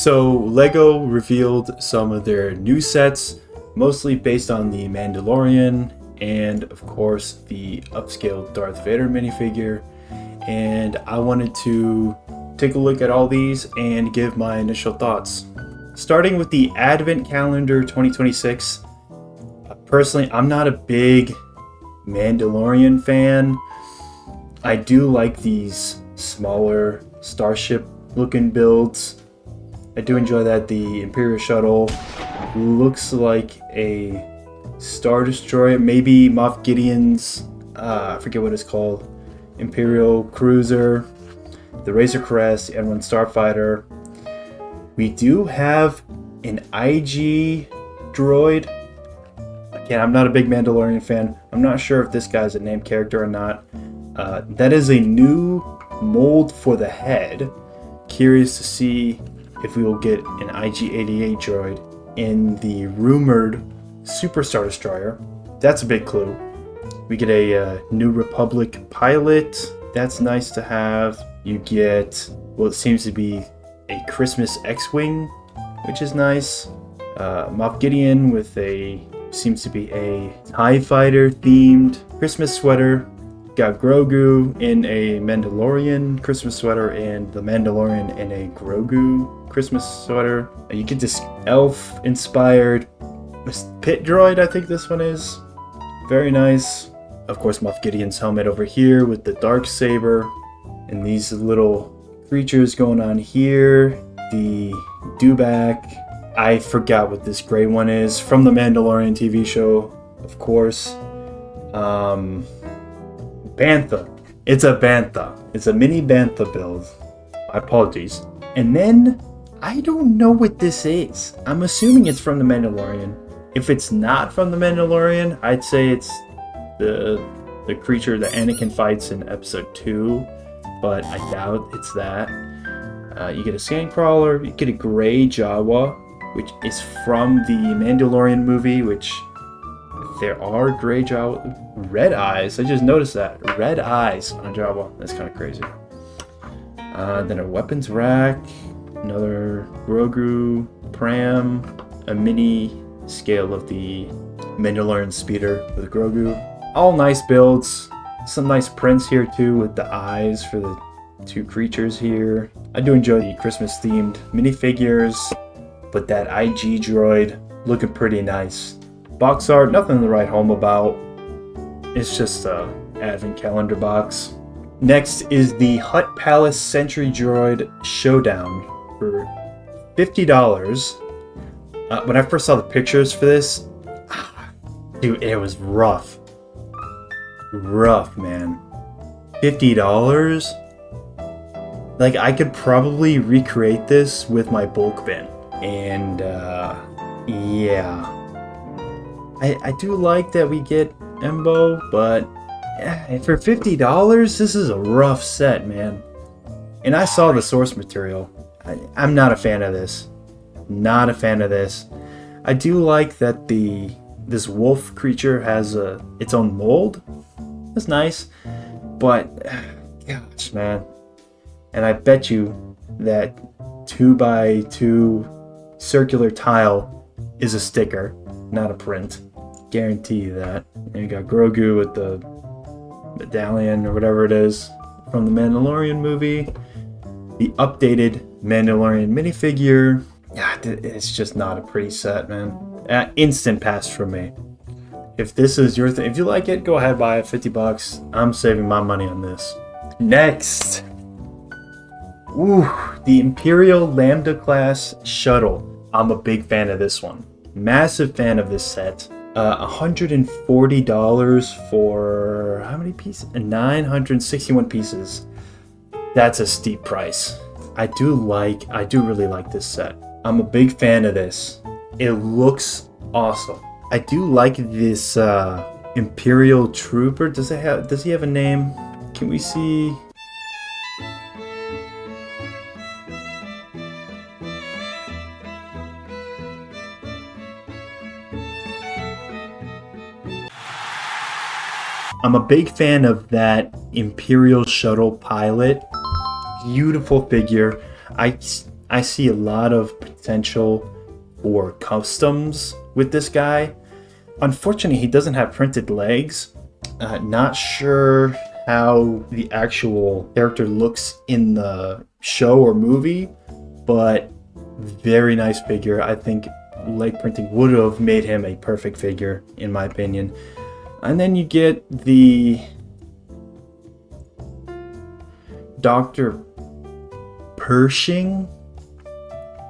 So LEGO revealed some of their new sets, mostly based on the Mandalorian and of course the upscaled Darth Vader minifigure. And I wanted to take a look at all these and give my initial thoughts. Starting with the Advent Calendar 2026. Personally, I'm not a big Mandalorian fan. I do like these smaller starship looking builds. I do enjoy that. The Imperial Shuttle looks like a Star Destroyer, maybe Moff Gideon's, I forget what it's called, Imperial Cruiser, the Razor Crest, the N1 Starfighter. We do have an IG droid. Again, I'm not a big Mandalorian fan. I'm not sure if this guy's a named character or not. That is a new mold for the head. Curious to see if we will get an IG-88 droid in the rumored Super Star Destroyer. That's a big clue. We get a New Republic pilot. That's nice to have. You get what seems to be a Christmas X-Wing, which is nice. Moff Gideon with seems to be a TIE Fighter themed Christmas sweater. Got Grogu in a Mandalorian Christmas sweater and the Mandalorian in a Grogu Christmas sweater. You get this elf inspired pit droid, I think this one is. Very nice. Of course, Moff Gideon's helmet over here with the Darksaber. And these little creatures going on here. The Dewback. I forgot what this gray one is. From the Mandalorian TV show, of course. Bantha. It's a Bantha. It's a mini Bantha build. My apologies. And then, I don't know what this is. I'm assuming it's from the Mandalorian. If it's not from the Mandalorian, I'd say it's the creature that Anakin fights in episode 2. But I doubt it's that. You get a Sandcrawler. You get a Gray Jawa, which is from the Mandalorian movie, which there are Gray Jawa. Red eyes. I just noticed that. Red eyes on Jawa. That's kind of crazy. Then a weapons rack. Another Grogu Pram. A mini scale of the Mandalorian speeder with Grogu. All nice builds. Some nice prints here too with the eyes for the two creatures here. I do enjoy the Christmas themed minifigures, but that IG droid looking pretty nice. Box art, nothing to write home about. It's just a Advent Calendar box. Next is the Hutt Palace Sentry Droid Showdown for $50. When I first saw the pictures for this, dude, it was rough. Rough, man. $50? Like, I could probably recreate this with my bulk bin. And, yeah. I do like that we get Embo, but for $50, this is a rough set, man. And I saw the source material. I'm not a fan of this. Not a fan of this. I do like that this wolf creature has its own mold. That's nice. But, gosh, man. And I bet you that 2x2 circular tile is a sticker, not a print. Guarantee you that. And you got Grogu with the medallion or whatever it is from the Mandalorian movie. The updated Mandalorian minifigure. Yeah, it's just not a pretty set, man. Instant pass from me. If this is your thing, if you like it, go ahead, buy it. $50. I'm saving my money on this. Next. Ooh, the Imperial Lambda class shuttle. I'm a big fan of this one. Massive fan of this set. $140 for how many pieces? 961 pieces. That's a steep price. I do really like this set. I'm a big fan of this. It looks awesome. I do like this Imperial Trooper. Does he have a name? Can we see? I'm a big fan of that Imperial Shuttle pilot. Beautiful figure. I see a lot of potential for customs with this guy. Unfortunately, he doesn't have printed legs. Not sure how the actual character looks in the show or movie, but very nice figure. I think leg printing would have made him a perfect figure, in my opinion. And then you get the Dr. Pershing.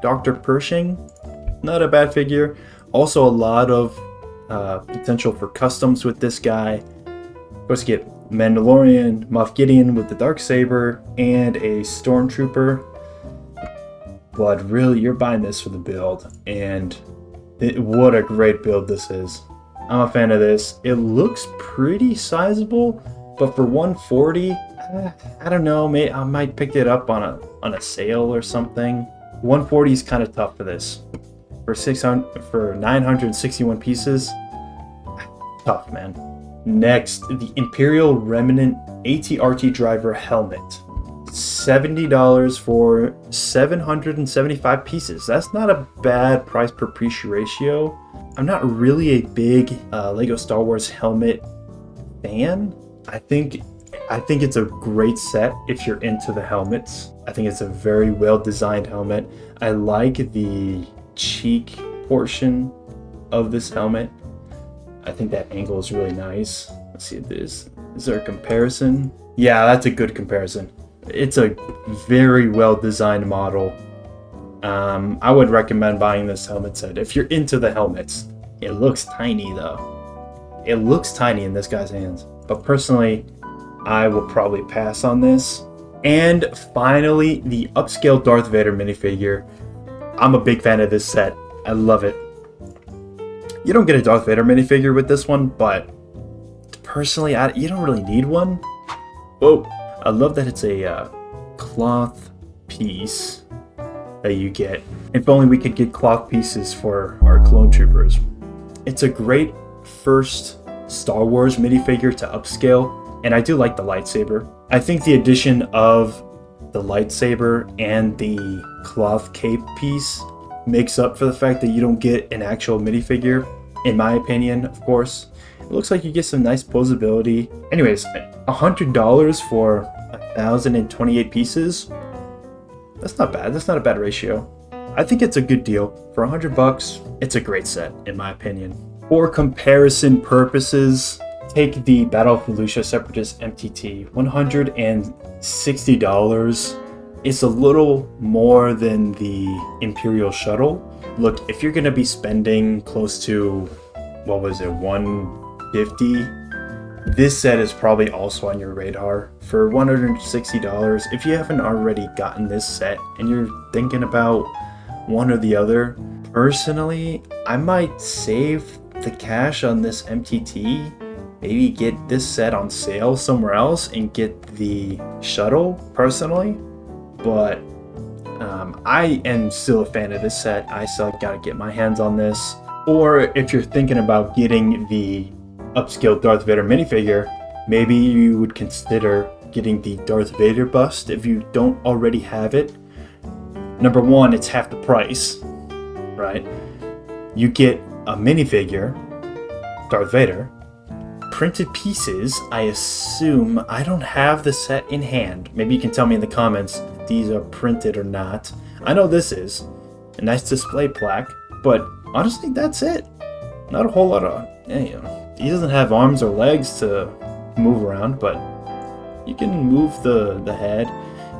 Dr. Pershing, not a bad figure. Also a lot of potential for customs with this guy. Of course, you get Mandalorian, Moff Gideon with the Darksaber, and a Stormtrooper. But really, you're buying this for the build, and what a great build this is. I'm a fan of this. It looks pretty sizable, but for 140, I don't know. Maybe I might pick it up on a sale or something. 140 is kind of tough for this. For 961 pieces, tough, man. Next, the Imperial Remnant AT-RT Driver Helmet. $70 for 775 pieces. That's not a bad price per piece ratio. I'm not really a big Lego Star Wars helmet fan. I think it's a great set if you're into the helmets. I think it's a very well designed helmet. I like the cheek portion of this helmet. I think that angle is really nice. Let's see if is there a comparison? Yeah, that's a good comparison. It's a very well designed model. I would recommend buying this helmet set if you're into the helmets. It looks tiny though. It looks tiny in this guy's hands. But personally, I will probably pass on this. And finally, the upscale Darth Vader minifigure. I'm a big fan of this set. I love it. You don't get a Darth Vader minifigure with this one, but personally, you don't really need one. Whoa. I love that it's a cloth piece that you get. If only we could get cloth pieces for our clone troopers. It's a great first Star Wars minifigure to upscale, and I do like the lightsaber. I think the addition of the lightsaber and the cloth cape piece makes up for the fact that you don't get an actual minifigure, in my opinion, of course. It looks like you get some nice posability. Anyways, $100 for 1,028 pieces. That's not bad. That's not a bad ratio. I think it's a good deal. For $100, it's a great set, in my opinion. For comparison purposes, take the Battle of Felucia Separatist MTT. $160. It's a little more than the Imperial Shuttle. Look, if you're going to be spending close to, what was it, $150, this set is probably also on your radar. For $160, if you haven't already gotten this set and you're thinking about one or the other, personally, I might save the cash on this MTT, maybe get this set on sale somewhere else and get the shuttle, personally. But I am still a fan of this set. I still gotta get my hands on this. Or if you're thinking about getting the upscale Darth Vader minifigure, maybe you would consider getting the Darth Vader bust if you don't already have it. Number one, it's half the price, right? You get a minifigure, Darth Vader, printed pieces. I assume, I don't have the set in hand. Maybe you can tell me in the comments if these are printed or not. I know this is a nice display plaque, but honestly, that's it. Not a whole lot of, he doesn't have arms or legs to move around, but you can move the head.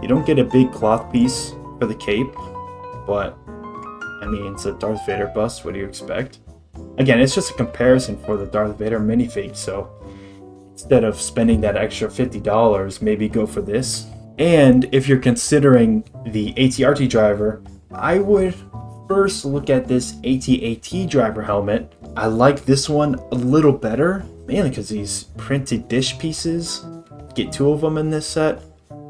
You don't get a big cloth piece for the cape, but I mean, it's a Darth Vader bust. What do you expect? Again, it's just a comparison for the Darth Vader minifig, so instead of spending that extra $50, maybe go for this. And if you're considering the AT-RT driver, I would first look at this AT-AT driver helmet. I like this one a little better, mainly because these printed dish pieces, get 2 of them in this set,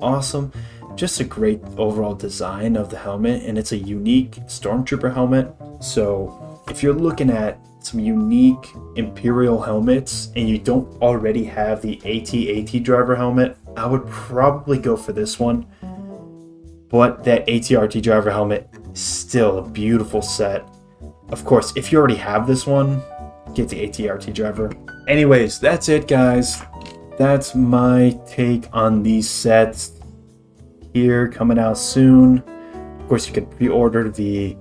awesome. Just a great overall design of the helmet, and it's a unique Stormtrooper helmet. So if you're looking at some unique Imperial helmets and you don't already have the AT-AT driver helmet, I would probably go for this one. but that ATRT driver helmet is still a beautiful set. Of course, if you already have this one, get the ATRT driver. Anyways, that's it, guys. That's my take on these sets here, coming out soon. Of course, you can pre-order the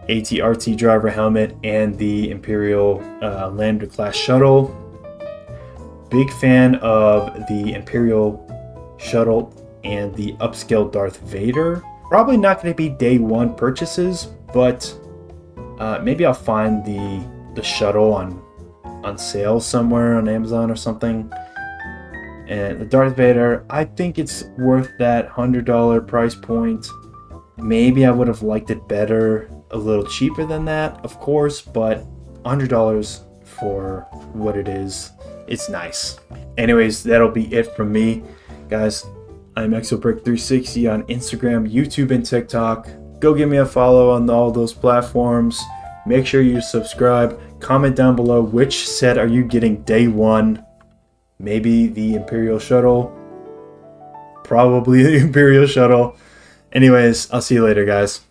ATRT driver helmet and the Imperial Lambda class shuttle. Big fan of the Imperial shuttle and the upscale Darth Vader. Probably not going to be day one purchases, but maybe I'll find the shuttle on sale somewhere on Amazon or something. And the Darth Vader, I think it's worth that $100 price point. Maybe I would have liked it better, a little cheaper than that, of course, but $100 for what it is, it's nice. Anyways, that'll be it from me, guys. I'm ExoBrick360 on Instagram, YouTube, and TikTok. Go give me a follow on all those platforms. Make sure you subscribe. Comment down below which set are you getting day one. Maybe the Imperial shuttle. Probably the Imperial shuttle. Anyways, I'll see you later, guys.